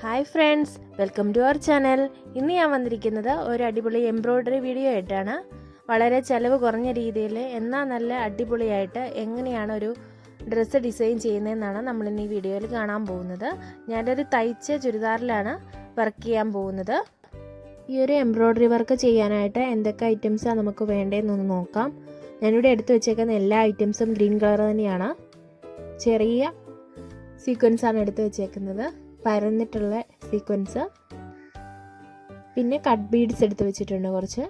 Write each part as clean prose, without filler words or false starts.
Hi friends, welcome to our channel. ഇന്ന് ഞാൻ വന്നിരിക്കുന്നത് ഒരു അടിപൊളി എംബ്രോയ്ഡറി വീഡിയോ ആയിട്ടാണ്. വളരെ ചിലവ് കുറഞ്ഞ രീതിയിൽ എന്നാൽ നല്ല അടിപൊളിയായിട്ട് എങ്ങനെയാണ് ഒരു ഡ്രസ്സ് ഡിസൈൻ ചെയ്യുന്നതെന്നാണ് നമ്മളിന്ന് ഈ വീഡിയോയിൽ കാണാൻ പോകുന്നത്. ഞാനൊരു തയ്ച്ച ചുരിദാറിലാണ് വർക്ക് ചെയ്യാൻ പോകുന്നത്. ഈ ഒരു എംബ്രോയ്ഡറി വർക്ക് ചെയ്യാനായിട്ട് എന്തൊക്കെ ഐറ്റംസാണ് നമുക്ക് വേണ്ടതെന്നൊന്ന് നോക്കാം. ഞാനിവിടെ എടുത്തു വെച്ചേക്കുന്ന എല്ലാ ഐറ്റംസും ഗ്രീൻ കളർ തന്നെയാണ്. ചെറിയ സീക്വൻസാണ് എടുത്തു വെച്ചേക്കുന്നത്, പരന്നിട്ടുള്ള സീക്വൻസ്. പിന്നെ കട്ട് ബീഡ്സ് എടുത്ത് വെച്ചിട്ടുണ്ട് കുറച്ച്.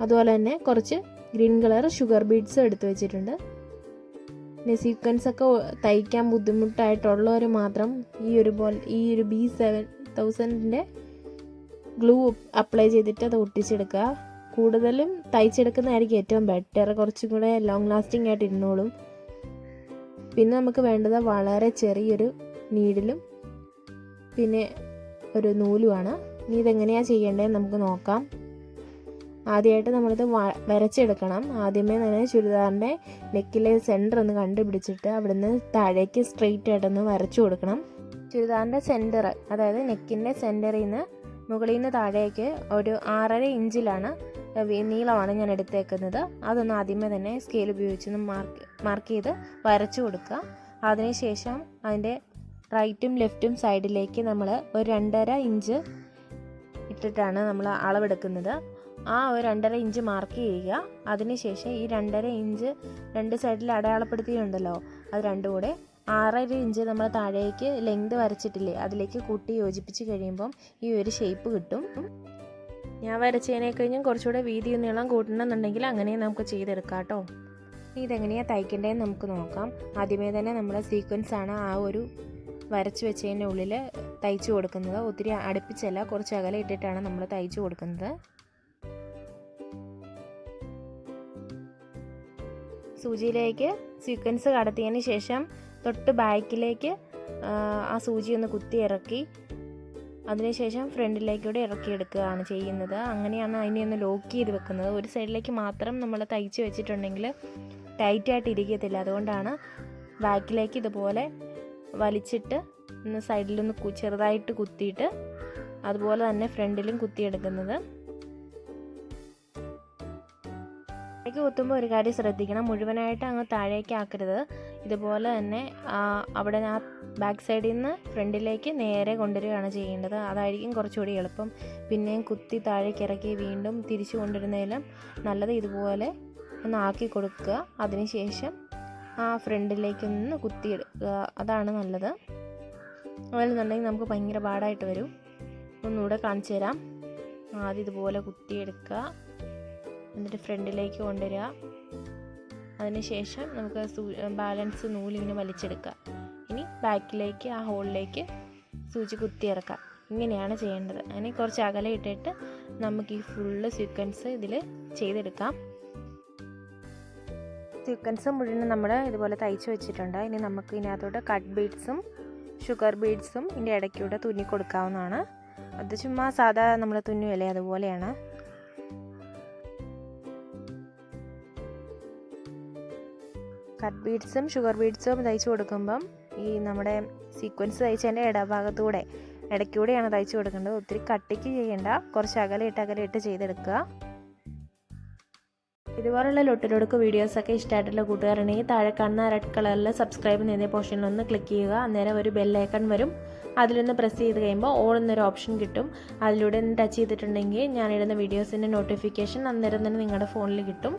അതുപോലെ തന്നെ കുറച്ച് ഗ്രീൻ കളർ ഷുഗർ ബീഡ്സും എടുത്ത് വെച്ചിട്ടുണ്ട്. പിന്നെ സീക്വൻസൊക്കെ തയ്ക്കാൻ ബുദ്ധിമുട്ടായിട്ടുള്ളവർ മാത്രം ഈ ഒരു B7000 ഗ്ലൂ അപ്ലൈ ചെയ്തിട്ട് അത് ഒട്ടിച്ചെടുക്കുക. കൂടുതലും തയ്ച്ചെടുക്കുന്നതായിരിക്കും ഏറ്റവും ബെറ്റർ, കുറച്ചും കൂടെ ലോങ് ലാസ്റ്റിംഗ് ആയിട്ട് ഇരുന്നോളും. പിന്നെ നമുക്ക് വേണ്ടത് വളരെ ചെറിയൊരു നീഡിലും പിന്നെ ഒരു നൂലുമാണ്. ഇനി ഇതെങ്ങനെയാണ് ചെയ്യേണ്ടതെന്ന് നമുക്ക് നോക്കാം. ആദ്യമായിട്ട് നമ്മളിത് വരച്ചെടുക്കണം. ആദ്യമേ തന്നെ ചുരിദാറിൻ്റെ നെക്കിലെ സെൻറ്റർ ഒന്ന് കണ്ടുപിടിച്ചിട്ട് അവിടുന്ന് താഴേക്ക് സ്ട്രെയിറ്റ് ആയിട്ടൊന്ന് വരച്ചു കൊടുക്കണം. ചുരിദാറിൻ്റെ സെൻറ്റർ, അതായത് നെക്കിൻ്റെ സെൻറ്ററിൽ നിന്ന് മുകളിൽ നിന്ന് താഴേക്ക് ഒരു 6.5 ഇഞ്ചിലാണ് നീളമാണ് ഞാൻ എടുത്തേക്കുന്നത്. അതൊന്ന് ആദ്യമേ തന്നെ സ്കെയിൽ ഉപയോഗിച്ചൊന്ന് മാർക്ക് ചെയ്ത് വരച്ചു കൊടുക്കുക. അതിനുശേഷം അതിൻ്റെ റൈറ്റും ലെഫ്റ്റും സൈഡിലേക്ക് നമ്മൾ ഒരു 2.5 ഇഞ്ച് ഇട്ടിട്ടാണ് നമ്മൾ അളവെടുക്കുന്നത്. ആ ഒരു 2.5 ഇഞ്ച് മാർക്ക് ചെയ്യുക. അതിനുശേഷം ഈ 2.5 ഇഞ്ച് രണ്ട് സൈഡിൽ അടയാളപ്പെടുത്തിയിട്ടുണ്ടല്ലോ, അത് രണ്ടും കൂടെ 6.5 ഇഞ്ച് നമ്മൾ താഴേക്ക് ലെങ്ത് വരച്ചിട്ടില്ലേ, അതിലേക്ക് കൂട്ടി യോജിപ്പിച്ച് കഴിയുമ്പം ഈ ഒരു ഷേപ്പ് കിട്ടും. ഞാൻ വരച്ചതിനെ കഴിഞ്ഞും കുറച്ചുകൂടെ വീതി നീളം കൂട്ടണമെന്നുണ്ടെങ്കിൽ അങ്ങനെ നമുക്ക് ചെയ്തെടുക്കാം കേട്ടോ. ഇതെങ്ങനെയാണ് തയ്ക്കേണ്ടതെന്ന് നമുക്ക് നോക്കാം. ആദ്യമേ തന്നെ നമ്മൾ സീക്വൻസ് ആണ് ആ ഒരു വരച്ച് വെച്ചതിൻ്റെ ഉള്ളിൽ തയ്ച്ചു കൊടുക്കുന്നത്. ഒത്തിരി അടുപ്പിച്ചല്ല, കുറച്ച് അകലെ ഇട്ടിട്ടാണ് നമ്മൾ തയ്ച്ചു കൊടുക്കുന്നത്. സൂചിയിലേക്ക് സീക്വൻസ് കടത്തിയതിന് ശേഷം തൊട്ട് ബാക്കിലേക്ക് ആ സൂചി ഒന്ന് കുത്തി ഇറക്കി അതിനുശേഷം ഫ്രണ്ടിലേക്കൂടെ ഇറക്കിയെടുക്കുകയാണ് ചെയ്യുന്നത്. അങ്ങനെയാണ് അതിനെ ഒന്ന് ലോക്ക് ചെയ്ത് വെക്കുന്നത്. ഒരു സൈഡിലേക്ക് മാത്രം നമ്മൾ തയ്ച്ച് വെച്ചിട്ടുണ്ടെങ്കിൽ ടൈറ്റായിട്ട് ഇരിക്കത്തില്ല. അതുകൊണ്ടാണ് ബാക്കിലേക്ക് ഇതുപോലെ വലിച്ചിട്ട് ഒന്ന് സൈഡിലൊന്ന് ചെറുതായിട്ട് കുത്തിയിട്ട് അതുപോലെ തന്നെ ഫ്രണ്ടിലും കുത്തിയെടുക്കുന്നത്. താഴേക്ക് കുത്തുമ്പോൾ ഒരു കാര്യം ശ്രദ്ധിക്കണം, മുഴുവനായിട്ട് അങ്ങ് താഴേക്ക് ആക്കരുത്. ഇതുപോലെ തന്നെ അവിടെ ആ ബാക്ക് സൈഡിൽ നിന്ന് ഫ്രണ്ടിലേക്ക് നേരെ കൊണ്ടുവരികയാണ് ചെയ്യേണ്ടത്. അതായിരിക്കും കുറച്ചുകൂടി എളുപ്പം. പിന്നെയും കുത്തി താഴേക്ക് ഇറക്കി വീണ്ടും തിരിച്ചു കൊണ്ടുവരുന്നതിലും നല്ലത് ഇതുപോലെ ഒന്ന് ആക്കി കൊടുക്കുക. അതിനുശേഷം ആ ഫ്രണ്ടിലേക്കൊന്ന് കുത്തിയെടുക്കുക, അതാണ് നല്ലത്. അതുപോലെന്നുണ്ടെങ്കിൽ നമുക്ക് ഭയങ്കര പാടായിട്ട് വരും. ഒന്നുകൂടെ കാണിച്ചു തരാം. ആദ്യം ഇതുപോലെ കുത്തിയെടുക്കുക, എന്നിട്ട് ഫ്രണ്ടിലേക്ക് കൊണ്ടുവരിക. അതിനുശേഷം നമുക്ക് ബാലൻസ് നൂലിങ്ങനെ വലിച്ചെടുക്കുക. ഇനി ബാക്കിലേക്ക് ആ ഹോളിലേക്ക് സൂചി കുത്തിയിറക്കാം. ഇങ്ങനെയാണ് ചെയ്യേണ്ടത്. അങ്ങനെ കുറച്ച് അകലെ ഇട്ടിട്ട് നമുക്ക് ഈ ഫുള്ള് സീക്വൻസ് ഇതിൽ ചെയ്തെടുക്കാം. സീക്വൻസ് മുഴുവൻ നമ്മൾ ഇതുപോലെ തയ്ച്ച് വെച്ചിട്ടുണ്ട്. ഇനി നമുക്ക് ഇതിനകത്തോട്ട് കട്ട് ബീഡ്സും ഷുഗർ ബീഡ്സും ഇതിൻ്റെ ഇടയ്ക്കൂടെ തുന്നി കൊടുക്കാവുന്നതാണ്. അത് ചുമ്മാ സാധാ നമ്മൾ തുന്നുമല്ലേ, അതുപോലെയാണ്. കട്ട് ബീഡ്സും ഷുഗർ ബീഡ്സും തയ്ച്ചു കൊടുക്കുമ്പം ഈ നമ്മുടെ സീക്വൻസ് തയ്ച്ചതിൻ്റെ ഇടയ്ക്കൂടെയാണ് തയ്ച്ചു കൊടുക്കേണ്ടത്. ഒത്തിരി കട്ടിക്ക് ചെയ്യേണ്ട, കുറച്ച് അകലെ ഇട്ട് ചെയ്തെടുക്കുക. ഇതുപോലുള്ള ലൊട്ടിലൊടുക്ക് വീഡിയോസൊക്കെ ഇഷ്ടമായിട്ടുള്ള കൂട്ടുകാരുണ്ടെങ്കിൽ താഴെ കാണുന്ന റെഡ് കളറിൽ സബ്സ്ക്രൈബ് ചെയ്യുന്ന പോർഷനിലൊന്ന് ക്ലിക്ക് ചെയ്യുക. അന്നേരം ഒരു ബെല്ലൈക്കൺ വരും. അതിലൊന്ന് പ്രസ് ചെയ്ത് കഴിയുമ്പോൾ ഓൾ എന്നൊരു ഓപ്ഷൻ കിട്ടും. അതിലൂടെ ഒന്ന് ടച്ച് ചെയ്തിട്ടുണ്ടെങ്കിൽ ഞാനിടുന്ന വീഡിയോസിൻ്റെ നോട്ടിഫിക്കേഷൻ അന്നേരം തന്നെ നിങ്ങളുടെ ഫോണിൽ കിട്ടും.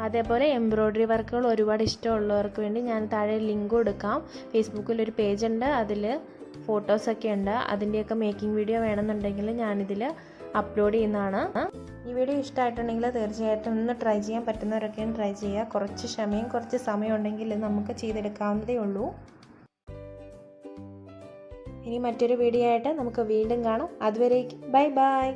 അതേപോലെ എംബ്രോയ്ഡറി വർക്കുകൾ ഒരുപാട് ഇഷ്ടമുള്ളവർക്ക് വേണ്ടി ഞാൻ താഴെ ലിങ്ക് കൊടുക്കാം. ഫേസ്ബുക്കിലൊരു പേജുണ്ട്, അതിൽ ഫോട്ടോസൊക്കെ ഉണ്ട്. അതിൻ്റെയൊക്കെ മേക്കിംഗ് വീഡിയോ വേണമെന്നുണ്ടെങ്കിൽ ഞാനിതിൽ അപ്ലോഡ് ചെയ്യുന്നതാണ്. ഈ വീഡിയോ ഇഷ്ടമായിട്ടുണ്ടെങ്കിൽ തീർച്ചയായിട്ടും ഒന്ന് ട്രൈ ചെയ്യാൻ പറ്റുന്നവരൊക്കെയും ട്രൈ ചെയ്യുക. കുറച്ച് ക്ഷമയും കുറച്ച് സമയം ഉണ്ടെങ്കിൽ നമുക്ക് ചെയ്തെടുക്കാവുന്നതേ ഉള്ളൂ. ഇനി മറ്റൊരു വീഡിയോ ആയിട്ട് നമുക്ക് വീണ്ടും കാണാം. അതുവരേക്കും ബൈ ബൈ.